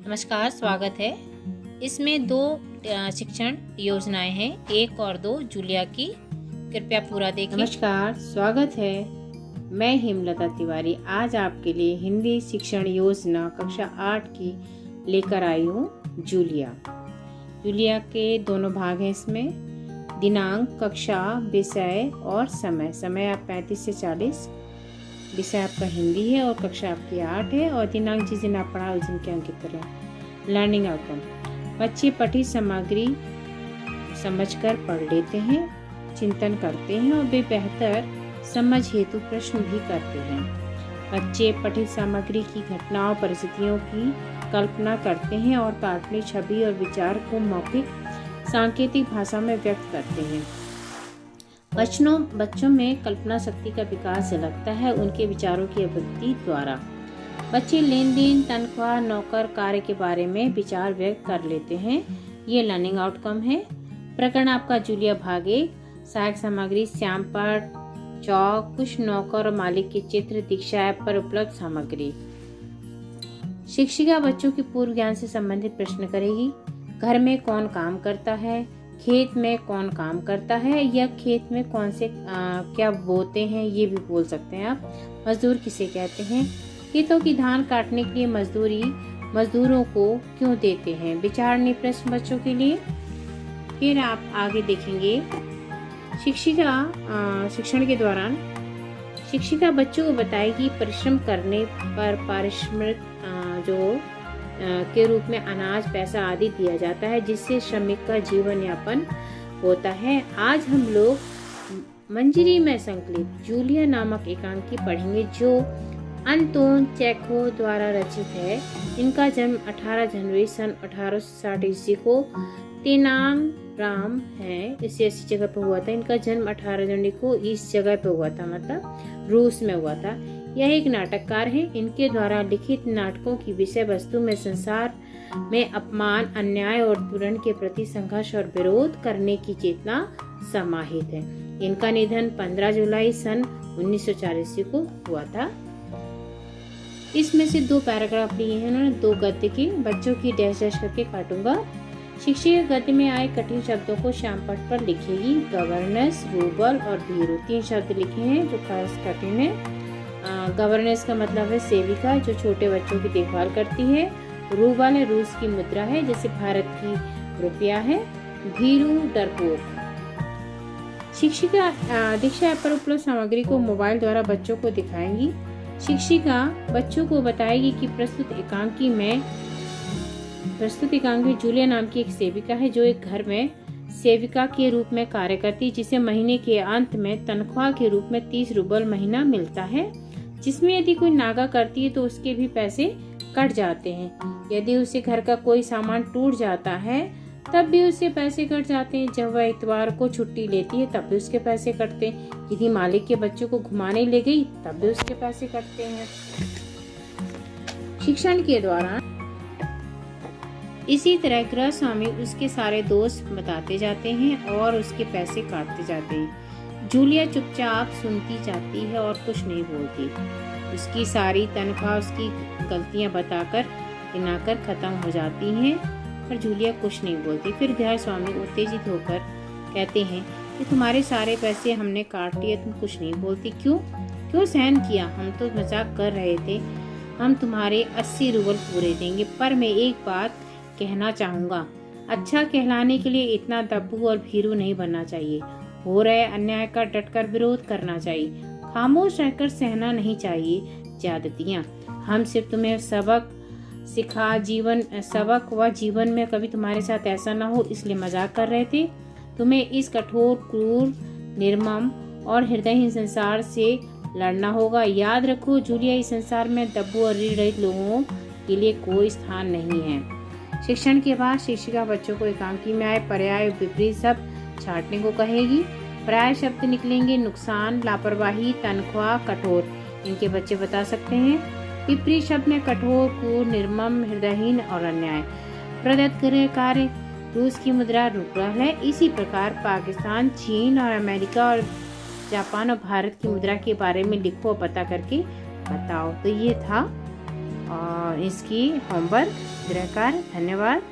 नमस्कार, स्वागत है। इसमें दो शिक्षण योजनाएं हैं, 1 और 2 जूलिया की। कृपया पूरा देखें। नमस्कार, स्वागत है। मैं हेमलता तिवारी आज आपके लिए हिंदी शिक्षण योजना कक्षा 8 की लेकर आई हूँ। जूलिया के दोनों भाग हैं इसमें। दिनांक, कक्षा, विषय और समय। समय आप 35 से 40। विषय आपका हिंदी है और कक्षा आपकी 8 है और दिनांक जिस दिन आप पढ़ा उस दिन के अंकित करें। लर्निंग आउटकम, बच्चे पठित सामग्री समझकर पढ़ लेते हैं, चिंतन करते हैं और वे बेहतर समझ हेतु प्रश्न भी करते हैं। बच्चे पठित सामग्री की घटनाओं परिस्थितियों की कल्पना करते हैं और काल्पनिक छवि और विचार को मौखिक सांकेतिक भाषा में व्यक्त करते हैं। बच्चों में कल्पना शक्ति का विकास झलकता है उनके विचारों की अभिव्यक्ति द्वारा। बच्चे लेन देन, तनख्वाह, नौकर, कार्य के बारे में विचार व्यक्त कर लेते हैं। ये लर्निंग आउटकम है। प्रकरण आपका जूलिया भाग 1। सहायक सामग्री, श्याम पट, चौक, कुछ नौकर और मालिक के चित्र, दीक्षा ऐप पर उपलब्ध सामग्री। शिक्षिका बच्चों के पूर्व ज्ञान से संबंधित प्रश्न करेगी। घर में कौन काम करता है, खेत में कौन काम करता है, या खेत में कौन से क्या बोते हैं, ये भी बोल सकते हैं आप। मजदूर किसे कहते हैं। खेतों की धान काटने के लिए मजदूरों को क्यों देते हैं। विचारणीय प्रश्न बच्चों के लिए। फिर आप आगे देखेंगे शिक्षण के दौरान शिक्षिका बच्चों को बताएगी परिश्रम करने पर पारिश्रमिक के रूप में अनाज, पैसा आदि दिया जाता है, जिससे श्रमिक का जीवन यापन होता है। आज हम लोग मंजरी में संकलित जूलिया नामक एकांकी पढ़ेंगे जो अंतोन चेखोव द्वारा रचित है। इनका जन्म 18 जनवरी सन 1860 ईस्वी को तेनांगराम है, इस ऐसी जगह पे हुआ था। इनका जन्म 18 जनवरी को इस जगह पे हुआ था, मतलब रूस में हुआ था। यह एक नाटककार है। इनके द्वारा लिखित नाटकों की विषय वस्तु में संसार में अपमान, अन्याय और दुर्न के प्रति संघर्ष और विरोध करने की चेतना समाहित है। इनका निधन 15 जुलाई सन 1940 को हुआ था। इसमें से 2 पैराग्राफ लिए हैं उन्होंने, 2 गद्य के। बच्चों की डैश डैश करके काटूंगा। शिक्षिका गद्य में आए कठिन शब्दों को श्याम पट पर लिखेगी। गवर्नेंस, रूबल और भीरू 3 शब्द लिखे हैं जो खास कठिन है। गवर्नेंस का मतलब है सेविका, जो छोटे बच्चों की देखभाल करती है। रूबल है, रूस की मुद्रा है, जैसे भारत की रुपया है। भीरू, डरपोक। शिक्षिका दीक्षा ऐप पर उपलब्ध सामग्री को मोबाइल द्वारा बच्चों को दिखाएंगी। शिक्षिका बच्चों को बताएगी कि प्रस्तुत एकांकी जूलिया नाम की एक सेविका है, जो एक घर में सेविका के रूप में कार्य करती, जिसे महीने के अंत में तनख्वाह के रूप में 30 रूबल महीना मिलता है, जिसमें यदि कोई नागा करती है तो उसके भी पैसे कट जाते हैं। यदि उसे घर का कोई सामान टूट जाता है तब भी उससे पैसे कट जाते हैं। जब वह इतवार को छुट्टी लेती है तब भी उसके पैसे कटते हैं। यदि मालिक के बच्चों को घुमाने ले गई तब भी उसके पैसे कटते हैं। शिक्षण के दौरान इसी तरह गृह स्वामी उसके सारे दोष बताते जाते हैं और उसके पैसे काटते जाते हैं। जूलिया चुपचाप सुनती जाती है और कुछ नहीं बोलती। उसकी सारी तनख्वाह उसकी गलतियां बताकर गिनाकर खत्म हो जाती हैं, पर जूलिया कुछ नहीं बोलती। फिर गृह स्वामी उत्तेजित होकर कहते हैं कि तुम्हारे सारे पैसे हमने काट लिए, तुम कुछ नहीं बोलती, क्यों सहन किया? हम तो मजाक कर रहे थे। हम तुम्हारे 80 रूबल पूरे देंगे, पर मैं एक बात कहना चाहूँगा, अच्छा कहलाने के लिए इतना दब्बू और भीरू नहीं बनना चाहिए। हो रहे अन्याय का डटकर विरोध करना चाहिए, खामोश रहकर सहना नहीं चाहिए ज्यादतियाँ। हम सिर्फ तुम्हें सबक व जीवन में कभी तुम्हारे साथ ऐसा ना हो इसलिए मजाक कर रहे थे। तुम्हें इस कठोर, क्रूर, निर्मम और हृदयहीन संसार से लड़ना होगा। याद रखो जूलिया, इस संसार में दब्बू और ऋण रहित लोगों के लिए कोई स्थान नहीं है। शिक्षण के बाद शिक्षिका बच्चों को एकांकी में आए पर्याय विपरीत शब्द छांटने को कहेगी। पर्याय शब्द निकलेंगे नुकसान, लापरवाही, तनख्वाह, कठोर। इनके बच्चे बता सकते हैं। विपरीत शब्द में कठोर, क्रूर, निर्मम, हृदयहीन और अन्याय। प्रदत्त गृह कार्य रूस की मुद्रा रूबल है। इसी प्रकार पाकिस्तान, चीन और अमेरिका और जापान और भारत की मुद्रा के बारे में लिखो और पता करके बताओ। तो ये था और इसकी होमवर्क गृह कार्य। धन्यवाद।